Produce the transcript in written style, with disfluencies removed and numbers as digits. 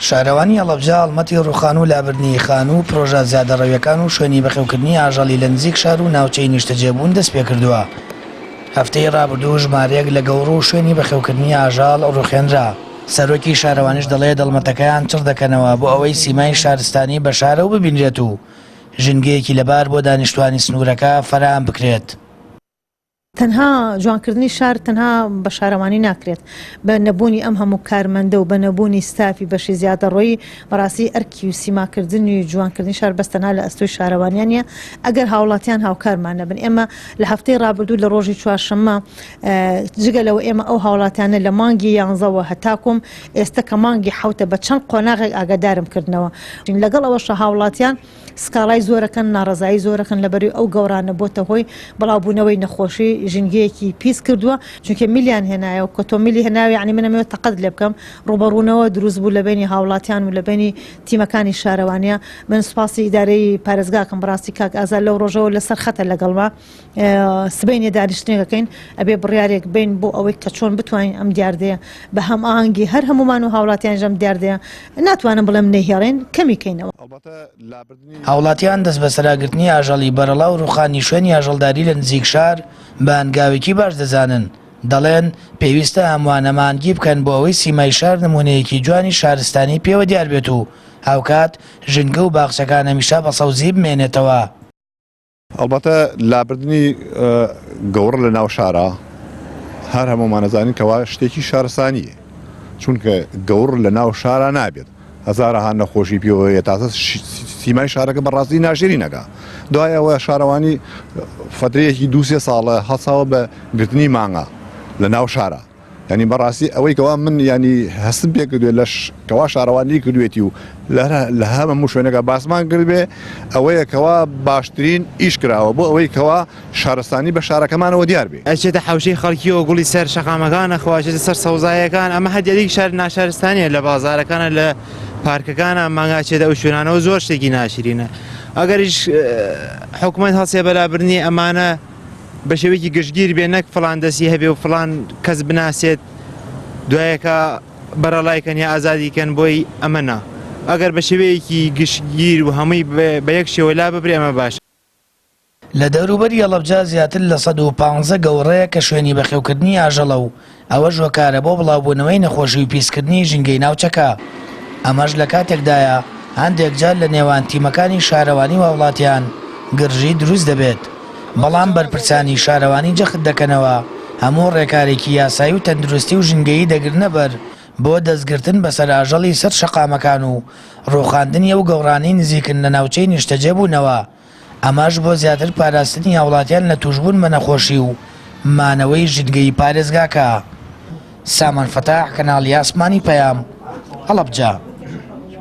شارەوانی هەڵەبجە هەڵمەتی ڕووخان و لابردنی خان و پرۆژە زیادەڕەویەکان و شوێنی بەخێوکردنی ئاژەڵی لە نزیک شار و ناوچەی نیشتەجێبوون دەست پێ کردووە. هەفتەی ڕابردوو ژمارەیەک لە گەورە و شوێنی بەخێوکردنی ئاژاڵ ڕوخێنرا. سەرۆکی شارەوانیش دەڵێ دەڵمەتەکەیان چڕ دەکەنەوە بۆ ئەوەی سیمای شارستانی بە شارە و ببینرێت و ژنگەیەکی لەبار بۆ دانیشتوانی سنوورەکە فەرهەم بکرێت. تەنها جوانکردنی شار تەنها بە شارەوانی ناکرێت، بە نەبوونی ئەم هەموو کارمەندە و بە نەبوونی ستافی بەشی زیادەڕۆیی بەڕاستی ئەرکی و سیماکردنی و جوانکردنی شار بەستەنها لە ئەستۆی شارەوانیانە ئەگەر هاوڵاتیان هاوکارمان نەبن. ئێمە لە هەفتەی ڕابردوو لە ڕۆژی چوارشەممە جگەلەوە ئێمە ئەو هاوڵاتیانە لە مانگی 11ەوە هەتاکۆم ئێستا کە مانگی حوتە بە چەند قۆناغێک ئاگادارم کردنەوە. لەگەڵ ئەوەشە هاوڵاتیان سکاڵای زۆرەکەن ناڕزایی زۆرەکەن لەبەری ئەو گەورانە بۆتە هۆی بەڵاوبوونەوەی نەخۆشی ژنگەیەکی پیس کردووە، چونکە میلیان هێنایە و کە تۆ میلی هێناوی عنی منەمەوە تەقەت لێ بکەم ڕوبەڕوونەوە دروست بوو لە بینی هاوڵاتیان و لە بینی تیمەکانی شارەوانیە. من سوپاسی ئیدارەی پارێزگاکەم بەڕاستی کاک ئازاد لەو ڕۆژەوە لەسەر خەتە لەگەڵما سبەینێ دانیشتنێکەکەین ئەبێ بڕیارێک بین بۆ ئەوەی کە چۆن بتوانین ئەم دیاردەیە بە هەم ئاهەنگی هەر هەمومان و هاوڵاتیان ژەم دیاردەیە ناتوانم بڵێم نەهێڵێن کەمیکەینەوە. هاوڵاتیان دەست بە سەراگرتنی ئاژەڵی بەرەڵا و ڕوخانی شوێنی ئاژەڵداری لە نزیک شار بە هەنگاوێکی باش دەزانن. دەڵێن پێویستە هەمووانەمانگی بکەن بۆ ئەوەی سیمای شار نمونەیەکی جوانی شارستانی پێوە دیار بێت و هاوکات ژنگە و باخچەکان هەمیشە بە سەوزی بمێنێتەوە. ئەلبەتە لابردنی گەورە لە ناو شارە هەر هەمومان نەزانین کەوا شتێکی شارستانیە، چونکە گەور لە ناو شارە نابێت هەزارەها نەخۆشی پێوەیە تازە سیمای شارەکە بەڕاستی ناژێری نەکا. دوای ئەوە شارەوانی فترەیەکی 2-3 ساڵە هەساوە بە گرتنی مانگە لە ناو شارە. ینی بەڕاستی ئەوەی کەوا من ینی هەستم پێ کردوێت لە کەوا شارەوانی کردوێتی و لە هەموو شوێنەکە باسمان کردبێ ئەوەیە کەوا باشترین ئیش کراوە بۆ ئەوەی کەوا شارستانی بە شارەکەمانەوە دیار بێ. ئەچێتە حوشەی خەڵکیەوە گوڵی سەر شەقامەکانە خواچێتە سەر سەوزایەکان. ئەمە هەدیەرێکی شار ناشارستانیە لە بازارەکانە لە پارکەکانە مانگاچێتە ئەو شوێنانەوە زۆر شتێکی ناشرینە. ئەگەریش حکوومەت هەڵسێ بەلابردنی ئەمانە بە شێوەیەکی گشتگیر بێ، نەک فڵان دەستی هەبێ و فڵان کەس بناسێت دوایەکە بەرەڵایکەن یا ئازادیکەن بۆی ئەمەنا. ئەگەر بە شێوەیەکی گشتگیر و هەمووی بە یەک شێوە لا ببرێ ئەمە باش. لە دەوروبەری هەڵەبجە زیاتر لە 115 گەورەیە کە شوێنی بەخێوکردنی ئاژەڵە و ئەوەش هۆکارە بۆ بڵاوبوونەوەی نەخۆشی و پیسکردنی ژینگەی ناوچەکە. ئەمەش لە کاتێکدایە هەندێک جار لە نێوان تیمەکانی شارەوانی و وڵاتیان گرژی دروست دەبێت، بەڵام بەرپرسانی شارەوانی جەخت دەکەنەوە هەموو ڕێکارێکی یاسایی و تەندروستی و ژینگەیی دەگرنە بەر بۆ دەستگرتن بەسەر ئاژەڵی سەر شەقامەکان و ڕۆخاندنی ئەو گەورانەی نزیکن لە ناوچەی نیشتەجێبوونەوە. ئەماش بۆ زیاتر پاراستنی هاوڵاتیان لە توشبوون بە نەخۆشی و مانەوەی ژینگەی پارێزگاکە. سامان فەتاح، کەناڵی ئاسمانی پەیام، هەڵەبجە.